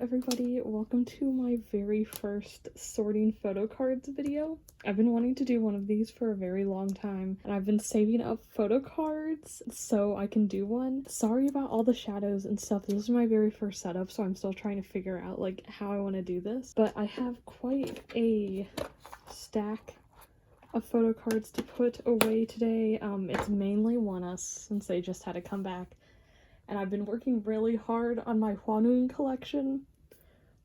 everybody, welcome to my very first sorting photo cards video. I've been wanting to do one of these for a very long time, and I've been saving up photo cards so I can do one. Sorry about all the shadows and stuff. This is my very first setup, so I'm still trying to figure out like how I want to do this. But I have quite a stack of photo cards to put away today. It's mainly ONEUS since they just had to come back. And I've been working really hard on my ONEUS collection.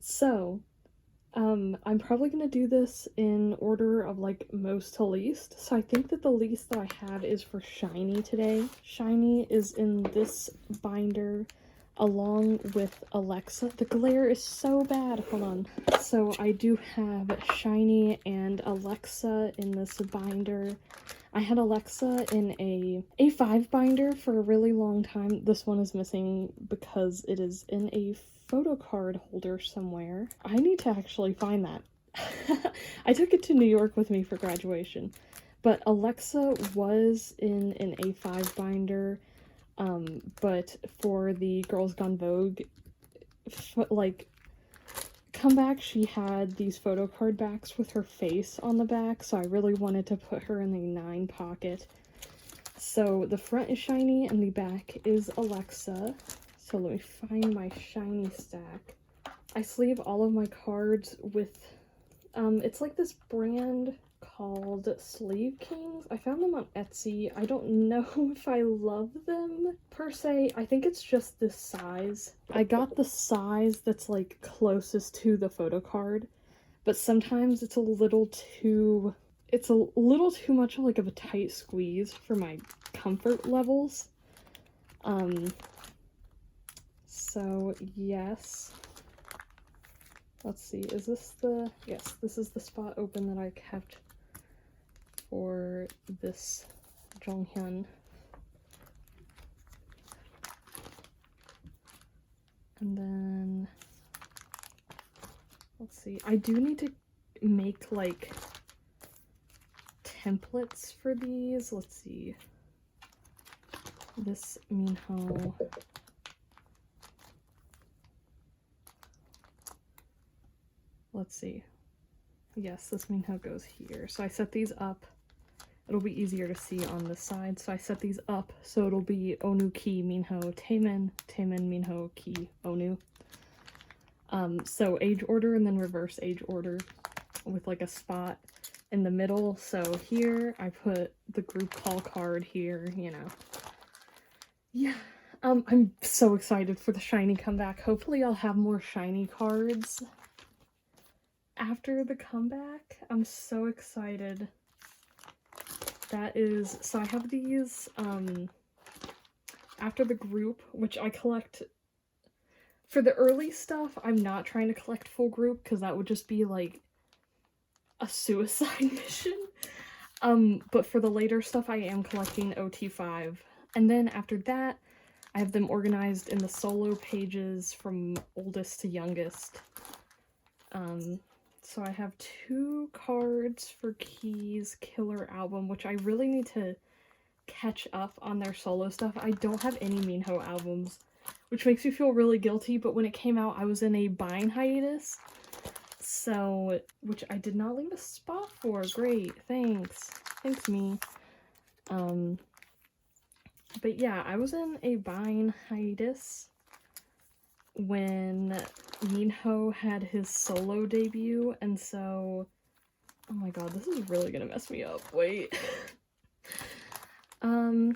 So, I'm probably gonna do this in order of like most to least. So I think that the least that I have is for SHINee today. SHINee is in this binder along with Alexa. The glare is so bad. Hold on. So I do have SHINee and Alexa in this binder. I had Alexa in a A5 binder for a really long time. This one is missing because it is in a photocard holder somewhere. I need to actually find that. I took it to New York with me for graduation. But Alexa was in an A5 binder, but for the Girls Gone Vogue, like, comeback, she had these photo card backs with her face on the back, so I really wanted to put her in the 9 pocket. So the front is SHINee and the back is Alexa. So let me find my SHINee stack. I sleeve all of my cards with, it's like this brand called Sleeve Kings. I found them on Etsy. I don't know if I love them per se. I think it's just this size. I got the size that's like closest to the photo card, but sometimes it's a little too much like of a tight squeeze for my comfort levels. So yes. Let's see, is this the, yes, this is the spot open that I kept for this Jonghyun. And then, let's see, I do need to make like templates for these. Let's see, this Minho. Let's see. Yes, this Minho goes here. So I set these up. It'll be easier to see on this side. So I set these up so it'll be ONEUS Ki Minho Taemin, Taemin Minho Ki ONEUS. So age order and then reverse age order with like a spot in the middle. So here I put the group call card here, you know. Yeah. I'm so excited for the SHINee comeback. Hopefully I'll have more SHINee cards after the comeback. I'm so excited. That is, so I have these, after the group, which I collect, for the early stuff, I'm not trying to collect full group, because that would just be, like, a suicide mission. But for the later stuff, I am collecting OT5. And then after that, I have them organized in the solo pages from oldest to youngest. So I have 2 cards for Key's Killer album, which I really need to catch up on their solo stuff. I don't have any Minho albums, which makes me feel really guilty, but when it came out, I was in a buying hiatus, so, which I did not leave a spot for. Great, thanks. Thanks, me. But yeah, I was in a buying hiatus when Minho had his solo debut, and so, oh my god, this is really gonna mess me up. Wait. Hold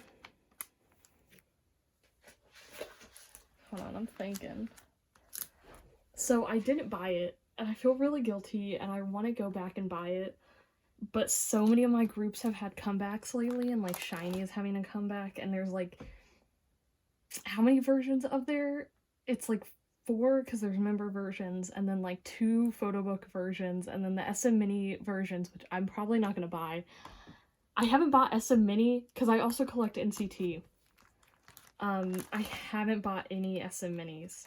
on, I'm thinking. So I didn't buy it, and I feel really guilty, and I want to go back and buy it, but so many of my groups have had comebacks lately, and like SHINee is having a comeback, and there's like, how many versions of there? It's like 4, because there's member versions, and then like 2 photo book versions, and then the SM Mini versions, which I'm probably not gonna buy. I haven't bought SM Mini because I also collect NCT. I haven't bought any SM Minis,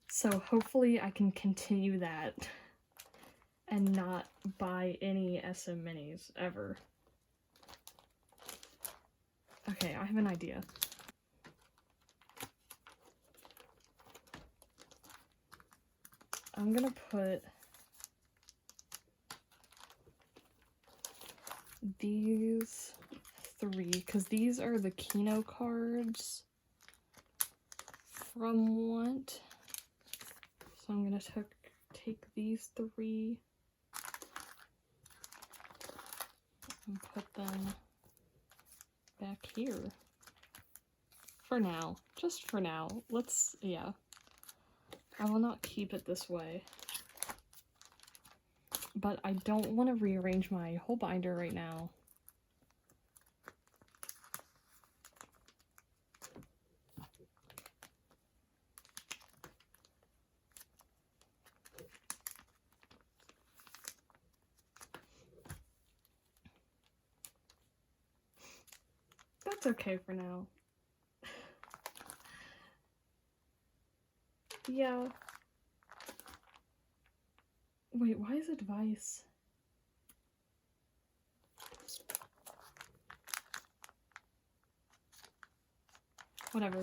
so hopefully I can continue that and not buy any SM Minis ever. Okay, I have an idea. I'm gonna put these 3, because these are the Kino cards from Want. So I'm gonna take these 3 and put them back here. For now. Just for now. Yeah. I will not keep it this way. But I don't want to rearrange my whole binder right now. That's okay for now. Yeah. Wait, why is advice? Whatever.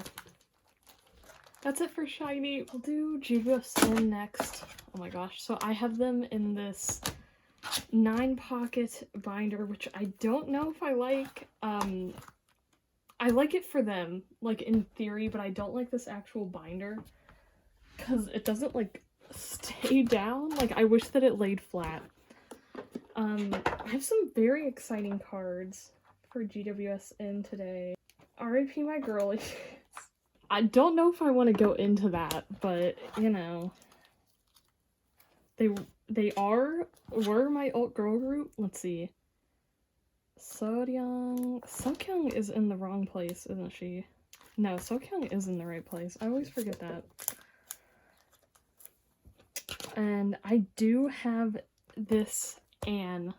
That's it for SHINee. We'll do GWSN next. Oh my gosh. So I have them in this 9-pocket binder, which I don't know if I like. I like it for them, like in theory, but I don't like this actual binder because it doesn't like stay down. Like I wish that it laid flat. I have some very exciting cards for GWSN today. R.I.P. my girlies. I don't know if I want to go into that, but you know, were my alt girl group. Let's see. Sokyung is in the wrong place, isn't she? No, Sokyung is in the right place. I always forget that. And I do have this Anne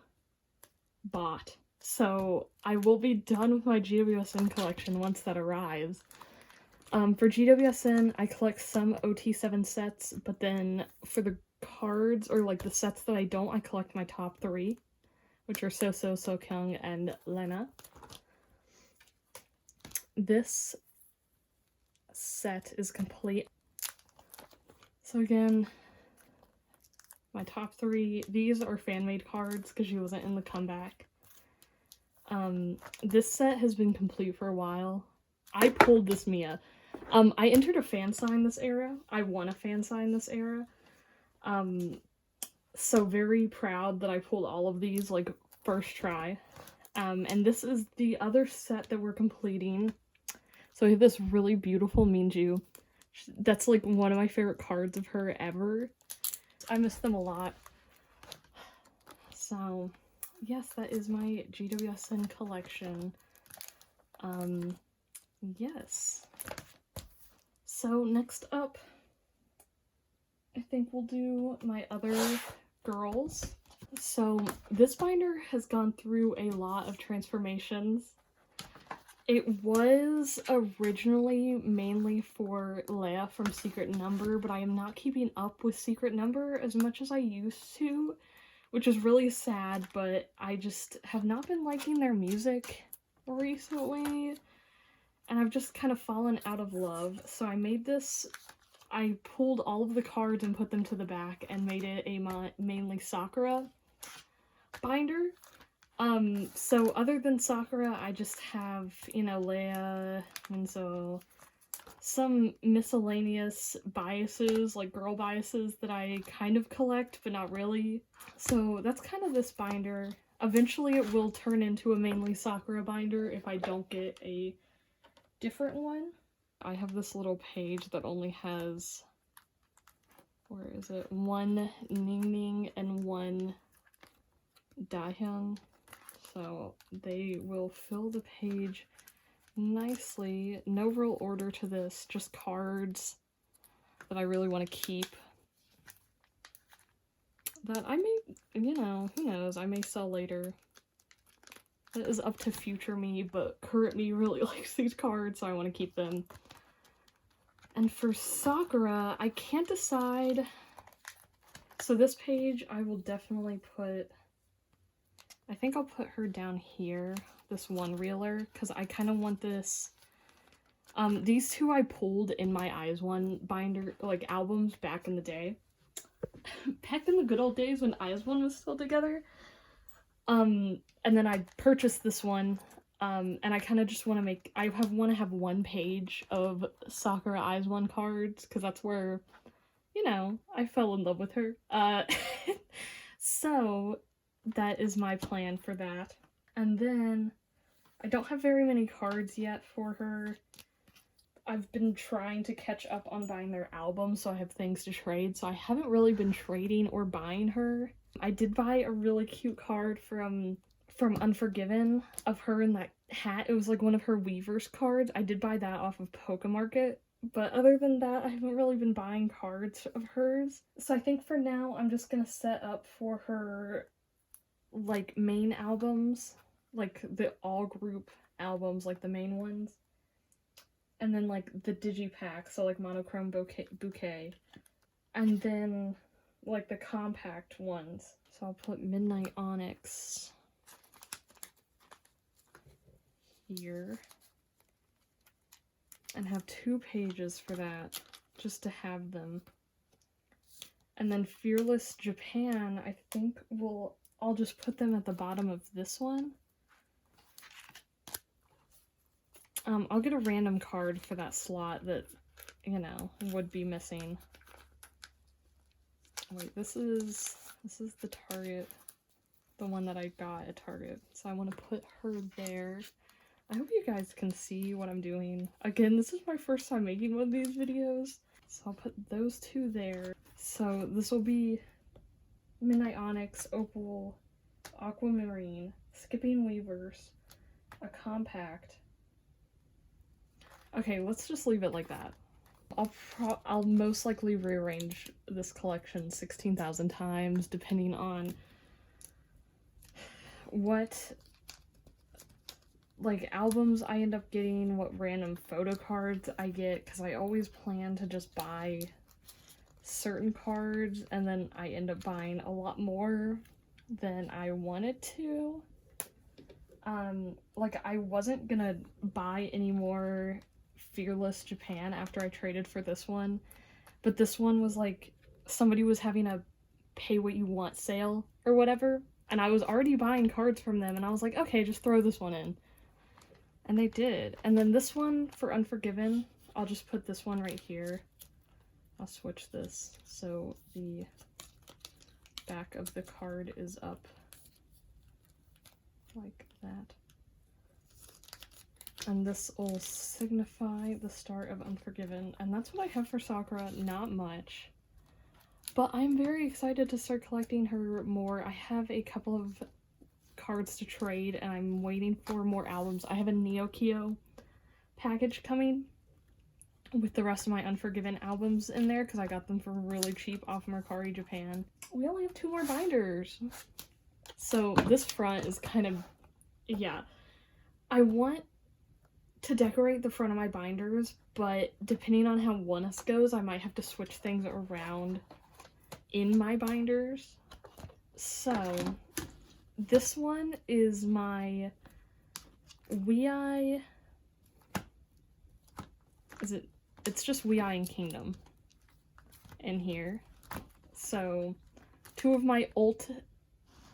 bought. So I will be done with my GWSN collection once that arrives. For GWSN, I collect some OT7 sets, but then for the cards, or like the sets that I don't, I collect my top 3. Which are Sokyung, and Lena. This set is complete. So again, my top 3, these are fan-made cards because she wasn't in the comeback. This set has been complete for a while. I pulled this Mia. I entered a fan sign this era. I won a fan sign this era. So very proud that I pulled all of these, like, first try. And this is the other set that we're completing. So I have this really beautiful Minju. That's, like, one of my favorite cards of her ever. I miss them a lot. So, yes, that is my GWSN collection. Yes. So, next up, I think we'll do my other girls. So this binder has gone through a lot of transformations. It was originally mainly for Leia from Secret Number, but I am not keeping up with Secret Number as much as I used to, which is really sad, but I just have not been liking their music recently, and I've just kind of fallen out of love. So I made this, I pulled all of the cards and put them to the back and made it a mainly Sakura binder. So other than Sakura, I just have, you know, Leia, and so some miscellaneous biases, like girl biases that I kind of collect, but not really. So that's kind of this binder. Eventually it will turn into a mainly Sakura binder if I don't get a different one. I have this little page that only has, where is it, 1 Ningning and 1 Dahyung. So they will fill the page nicely. No real order to this, just cards that I really want to keep. That I may, you know, who knows, I may sell later. That is up to future me, but current me really likes these cards, so I want to keep them. And for Sakura, I can't decide. So this page, I will definitely put, I think I'll put her down here, this one reeler, because I kind of want this. These two I pulled in my Eyes One binder, like albums back in the day. back in the good old days when IS1 was still together. And then I purchased this one. And I kind of just want to make, want to have one page of Sakura IS1 cards, because that's where, you know, I fell in love with her. So that is my plan for that. And then I don't have very many cards yet for her. I've been trying to catch up on buying their albums, so I have things to trade, so I haven't really been trading or buying her. I did buy a really cute card from Unforgiven of her in that hat. It was like one of her Weavers cards. I did buy that off of Pokemarket, but other than that, I haven't really been buying cards of hers. So I think for now, I'm just gonna set up for her, like, main albums, like the all group albums, like the main ones. And then, like, the digipack, so, like, monochrome bouquet. And then, like, the compact ones. So I'll put Midnight Onyx here. And have 2 pages for that, just to have them. And then Fearless Japan, I think I'll just put them at the bottom of this one. I'll get a random card for that slot that, you know, would be missing. Wait, this is the Target, the one that I got at Target. So I want to put her there. I hope you guys can see what I'm doing. Again, this is my first time making one of these videos, so I'll put those 2 there. So this will be Midnight Onyx, Opal, Aquamarine, Skipping Weavers, a compact. Okay, let's just leave it like that. I'll most likely rearrange this collection 16,000 times, depending on what, like, albums I end up getting, what random photo cards I get, because I always plan to just buy certain cards, and then I end up buying a lot more than I wanted to. Like, I wasn't gonna buy any more Fearless Japan after I traded for this one, but this one was like, somebody was having a pay what you want sale or whatever, and I was already buying cards from them, and I was like, okay, just throw this one in. And they did. And then this one for Unforgiven, I'll just put this one right here. I'll switch this so the back of the card is up like that. And this will signify the start of Unforgiven. And that's what I have for Sakura, not much. But I'm very excited to start collecting her more. I have a couple of cards to trade, and I'm waiting for more albums. I have a Neokyo package coming with the rest of my Unforgiven albums in there, because I got them for really cheap off Mercari Japan. We only have 2 more binders. So this front is kind of, yeah. I want to decorate the front of my binders, but depending on how ONEUS goes, I might have to switch things around in my binders. So this one is my Wii. It's just Wii and Kingdom in here. So 2 of my alt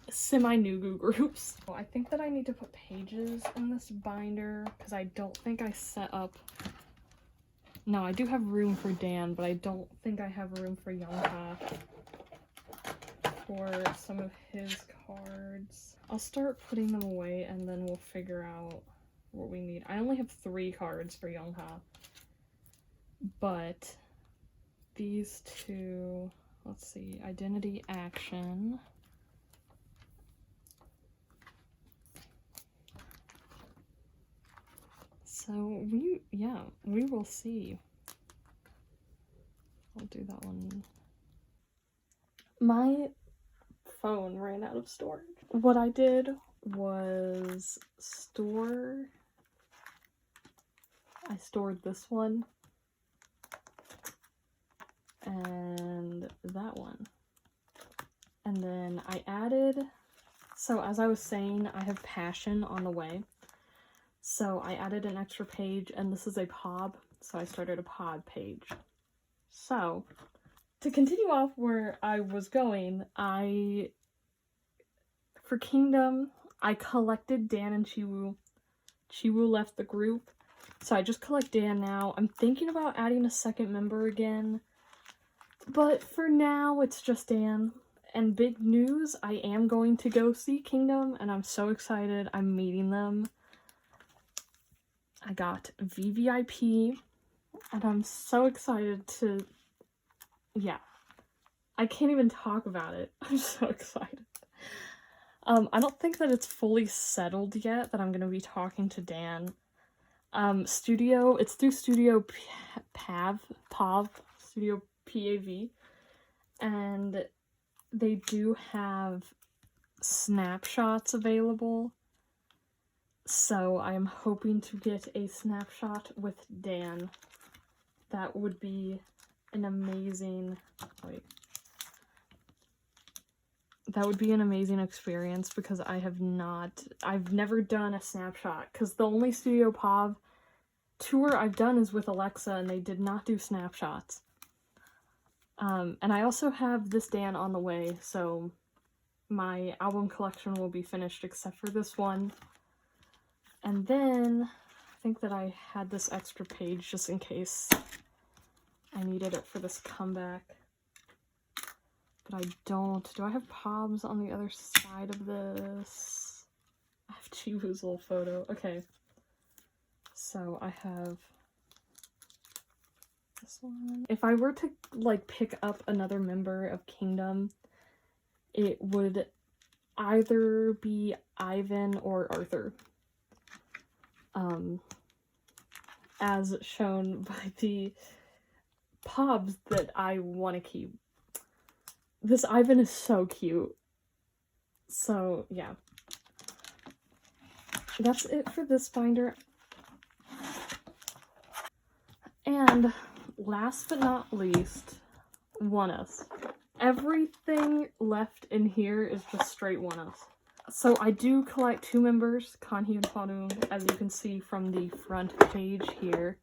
semi-Nugu groups. I think that I need to put pages in this binder, because I don't think I set up... No, I do have room for Dan, but I don't think I have room for Youngha for some of his cards. I'll start putting them away, and then we'll figure out what we need. I only have 3 cards for Youngha, but these 2... Let's see, Identity Action... So we will see. I'll do that one. My phone ran out of storage. What I did was I stored this one and that one. And then I added, so as I was saying, I have Passion on the way. So I added an extra page, and this is a POB, so I started a POB page. So to continue off where I was going, for Kingdom, I collected Dan and Chiwoo. Chiwoo left the group, so I just collect Dan now. I'm thinking about adding a second member again, but for now, it's just Dan. And big news, I am going to go see Kingdom, and I'm so excited. I'm meeting them. I got VVIP, and I'm so excited to, yeah. I can't even talk about it. I'm so excited. I don't think that it's fully settled yet that I'm gonna be talking to Dan. It's through Studio Studio PAV, and they do have snapshots available, so I am hoping to get a snapshot with Dan. That would be an amazing, that would be an amazing experience, because I've never done a snapshot, because the only Studio PAV tour I've done is with Alexa, and they did not do snapshots. And I also have this Dan on the way, so my album collection will be finished except for this one. And then, I think that I had this extra page just in case I needed it for this comeback. But I don't. Do I have Pobs on the other side of this? I have Chiwoo's little photo. Okay. So I have this one. If I were to, like, pick up another member of Kingdom, it would either be Ivan or Arthur. As shown by the Pobs that I want to keep. This Ivan is so cute. So, yeah. That's it for this binder. And last but not least, ONEUS. Everything left in here is just straight ONEUS. So I do collect 2 members, Kanhee and Hwanwoong, as you can see from the front page here.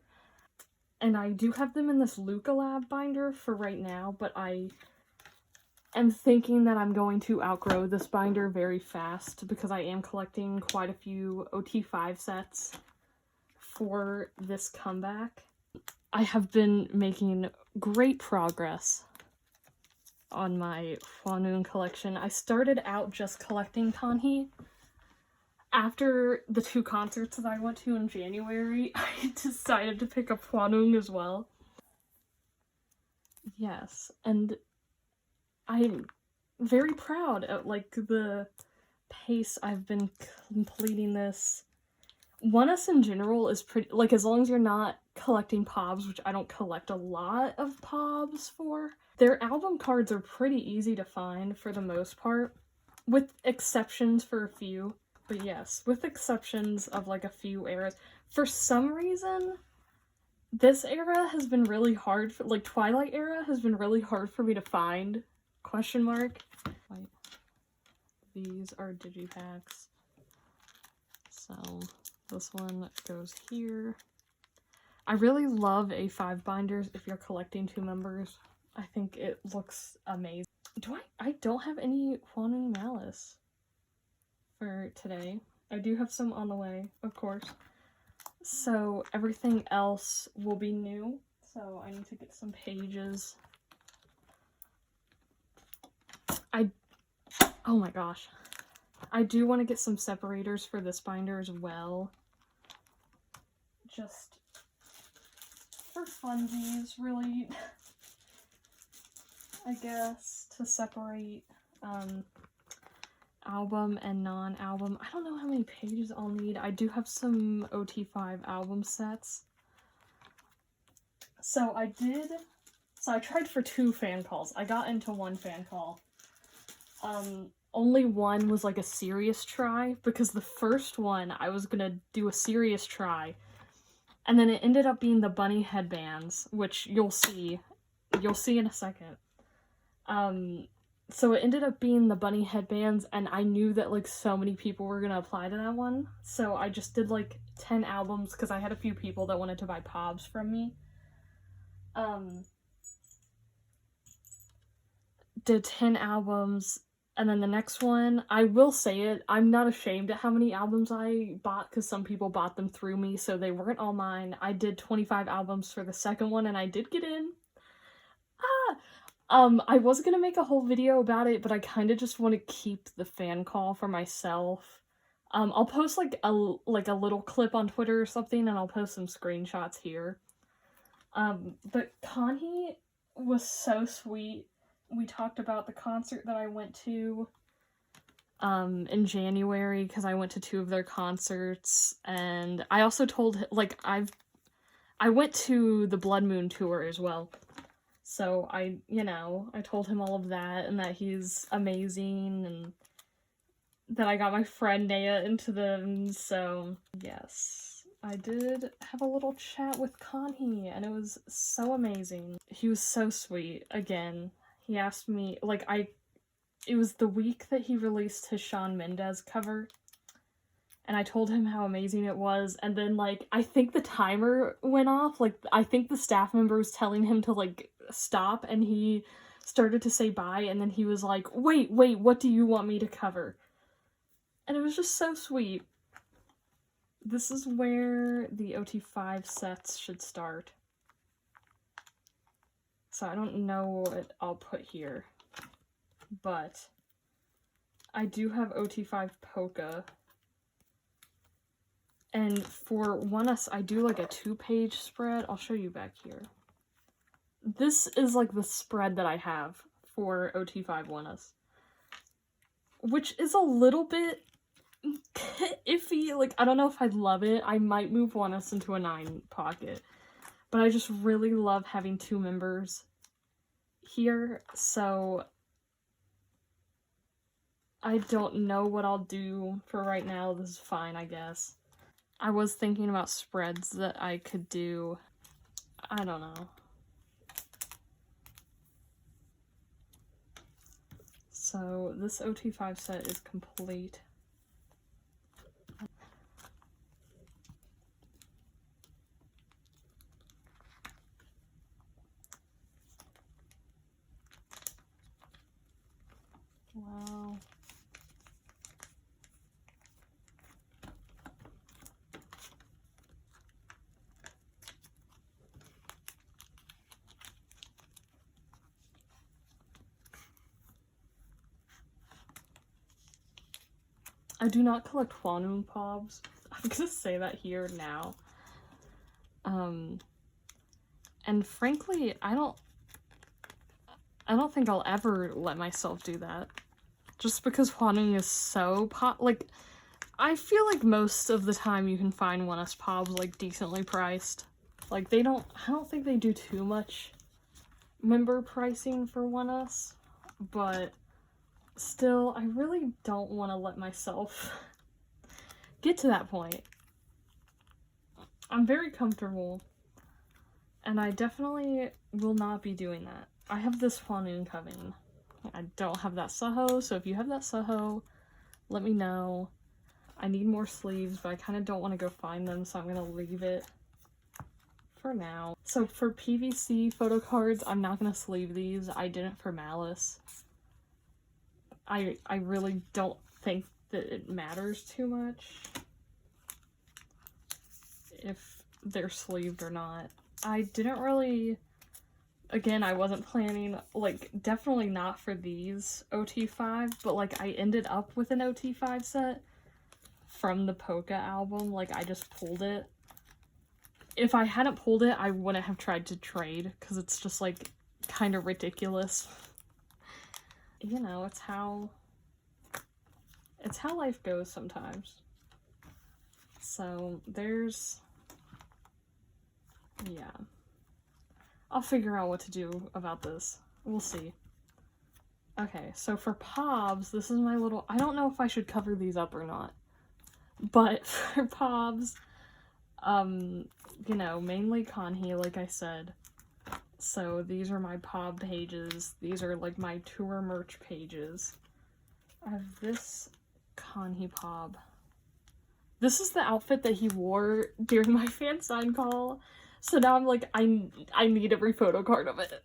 And I do have them in this Luca Lab binder for right now, but I am thinking that I'm going to outgrow this binder very fast, because I am collecting quite a few OT5 sets for this comeback. I have been making great progress on my Hwanwoong collection. I started out just collecting Kanhee. After the 2 concerts that I went to in January, I decided to pick up Hwanwoong as well. Yes, and I'm very proud at, like, the pace I've been completing this. ONEUS in general is pretty, like, as long as you're not collecting Pobs, which I don't collect a lot of Pobs for, their album cards are pretty easy to find for the most part, with exceptions for a few. But yes, with exceptions of, like, a few eras. For some reason, this era has been really hard, for, like, Twilight era has been really hard for me to find, question mark. These are digipacks. So this one goes here. I really love A5 binders if you're collecting 2 members. I think it looks amazing. I don't have any Hwanwoong Malice for today. I do have some on the way, of course. So everything else will be new. So I need to get some pages. Oh my gosh. I do want to get some separators for this binder as well. Just for funsies, really. I guess, to separate album and non-album. I don't know how many pages I'll need. I do have some OT5 album sets. So I tried for 2 fan calls. I got into 1 fan call. Only one was like a serious try, because the first one I was gonna do a serious try, and then it ended up being the bunny headbands, which you'll see in a second. So it ended up being the bunny headbands, and I knew that, like, so many people were gonna apply to that one, so I just did, like, 10 albums, because I had a few people that wanted to buy Pobs from me. did 10 albums, and then the next one, I will say it, I'm not ashamed at how many albums I bought, because some people bought them through me, so they weren't all mine. I did 25 albums for the second one, and I did get in. I was gonna make a whole video about it, but I kind of just want to keep the fan call for myself. I'll post like a little clip on Twitter or something, and I'll post some screenshots here. But Kanhi was so sweet. We talked about the concert that I went to in January, because I went to 2 of their concerts, and I also told, like, I went to the Blood Moon tour as well. So I told him all of that, and that he's amazing, and that I got my friend Naya into them, so yes. I did have a little chat with Kanhi, and it was so amazing. He was so sweet. Again, he asked me, like, it was the week that he released his Shawn Mendes cover, and I told him how amazing it was, and then, like, I think the timer went off, like, I think the staff member was telling him to, like, stop, and he started to say bye, and then he was like, wait, what do you want me to cover? And it was just so sweet. This is where the OT5 sets should start. So I don't know what I'll put here, but I do have OT5 Polka. And for ONEUS, I do like a 2-page spread. I'll show you back here. This is like the spread that I have for OT5 ONEUS, which is a little bit iffy. Like, I don't know if I'd love it. I might move ONEUS into a 9 pocket, but I just really love having 2 members here, so I don't know what I'll do for right now. This is fine, I guess. I was thinking about spreads that I could do. I don't know. So this OT5 set is complete. Wow. I do not collect Hwanwoong Pobs. I'm gonna say that here now. And frankly, I don't think I'll ever let myself do that. Just because Hwanwoong is so like, I feel like most of the time you can find ONEUS Pobs, like, decently priced. Like, I don't think they do too much member pricing for ONEUS, but still, I really don't want to let myself get to that point. I'm very comfortable, and I definitely will not be doing that. I have this Hwanwoong coming. I don't have that Seoho, so if you have that Seoho, let me know. I need more sleeves, but I kind of don't want to go find them, so I'm going to leave it for now. So for PVC photo cards, I'm not going to sleeve these. I didn't for Malice. I really don't think that it matters too much if they're sleeved or not. I didn't really... Again, I wasn't planning, like, definitely not for these OT5, but, like, I ended up with an OT5 set from the Polka album. Like, I just pulled it. If I hadn't pulled it, I wouldn't have tried to trade, because it's just, like, kind of ridiculous. You know, it's how life goes sometimes. So, there's... yeah. I'll figure out what to do about this. We'll see. Okay, so for Pobs, this is my little... I don't know if I should cover these up or not. But for Pobs, you know, mainly Kanhi, like I said. So these are my Pob pages. These are, like, my tour merch pages. I have this Kanhi Pob. This is the outfit that he wore during my fan sign call. So now I'm like, I need every photo card of it.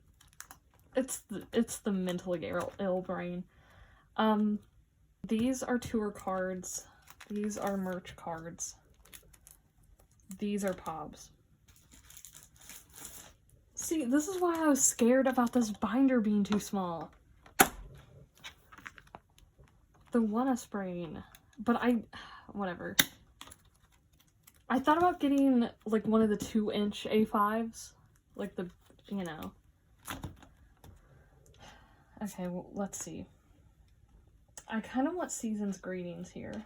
It's the mentally ill brain. These are tour cards. These are merch cards. These are pobs. See, this is why I was scared about this binder being too small. The ONEUS brain. But whatever. I thought about getting, like, one of the 2-inch A5s. Like the, you know. Okay, well, let's see. I kind of want Season's Greetings here.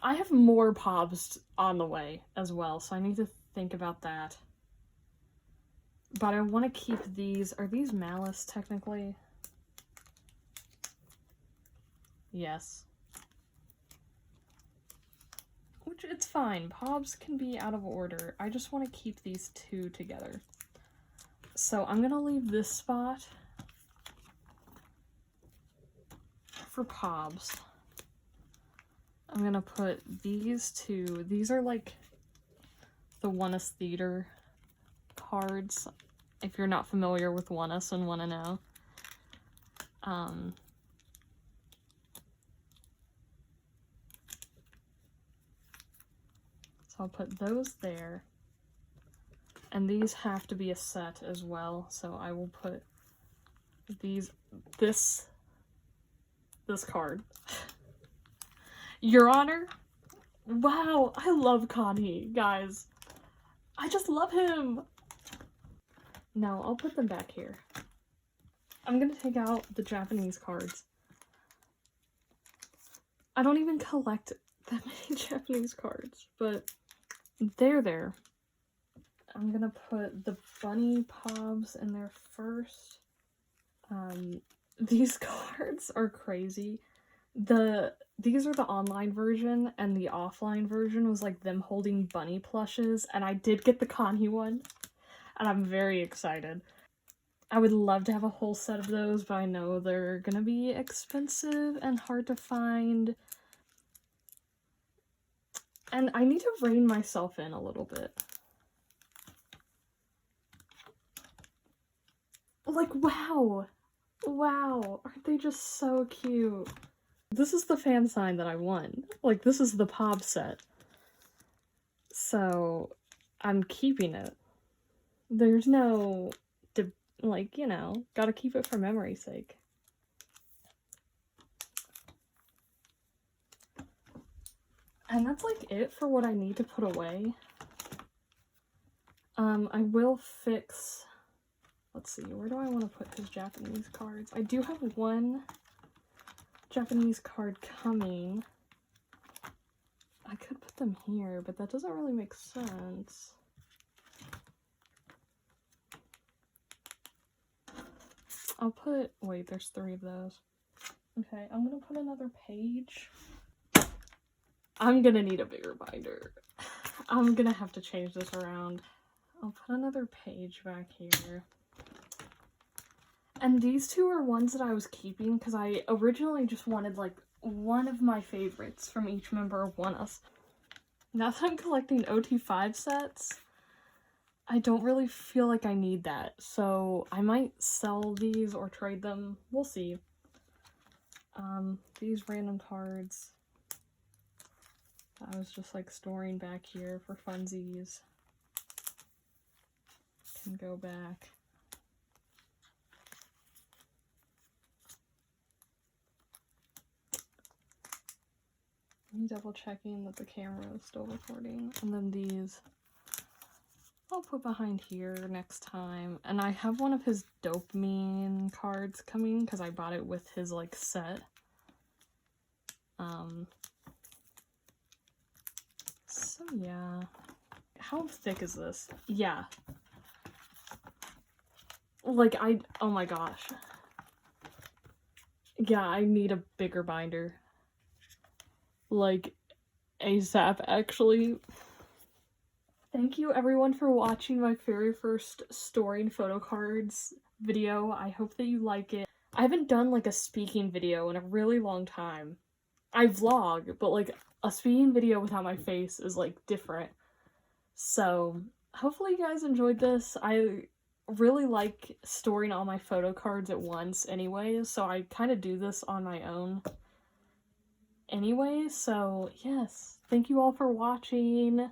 I have more pobs on the way as well, so I need to think about that. But I want to keep these. Are these Malice, technically? Yes. Which, it's fine. Pobs can be out of order. I just want to keep these two together. So I'm going to leave this spot for pobs. I'm going to put these two. These are like the ONEUS Theater cards. If you're not familiar with ONEUS and want to know. So I'll put those there. And these have to be a set as well. So I will put this card. Your Honor? Wow, I love Connie, guys. I just love him. Now, I'll put them back here. I'm gonna take out the Japanese cards. I don't even collect that many Japanese cards, but they're there. I'm gonna put the bunny pobs in there first. These cards are crazy. These are the online version, and the offline version was like them holding bunny plushes, and I did get the Connie one, and I'm very excited. I would love to have a whole set of those, but I know they're gonna be expensive and hard to find. And I need to rein myself in a little bit. Like, wow! Wow, aren't they just so cute? This is the fan sign that I won. Like, this is the pob set. So, I'm keeping it. There's no, like, you know, gotta keep it for memory's sake. And that's, like, it for what I need to put away. I will fix... Let's see, where do I want to put his Japanese cards? I do have one Japanese card coming. I could put them here, but that doesn't really make sense. I'll put... Wait, there's 3 of those. Okay, I'm gonna put another page. I'm gonna need a bigger binder. I'm gonna have to change this around. I'll put another page back here. And these two are ones that I was keeping because I originally just wanted, like, one of my favorites from each member of ONEUS. Now that I'm collecting OT5 sets, I don't really feel like I need that. So I might sell these or trade them. We'll see. These random cards I was just, like, storing back here for funsies. Can go back. I'm double checking that the camera is still recording. And then these I'll put behind here next time. And I have one of his dopamine cards coming because I bought it with his, like, set. So yeah. How thick is this? Yeah. Like, oh my gosh. Yeah, I need a bigger binder. Like, ASAP, actually. Thank you everyone for watching my very first storing photo cards video. I hope that you like it. I haven't done, like, a speaking video in a really long time. I vlog, but, like, a speaking video without my face is, like, different. So, hopefully you guys enjoyed this. I really like storing all my photo cards at once anyway, so I kind of do this on my own anyway. So yes, thank you all for watching.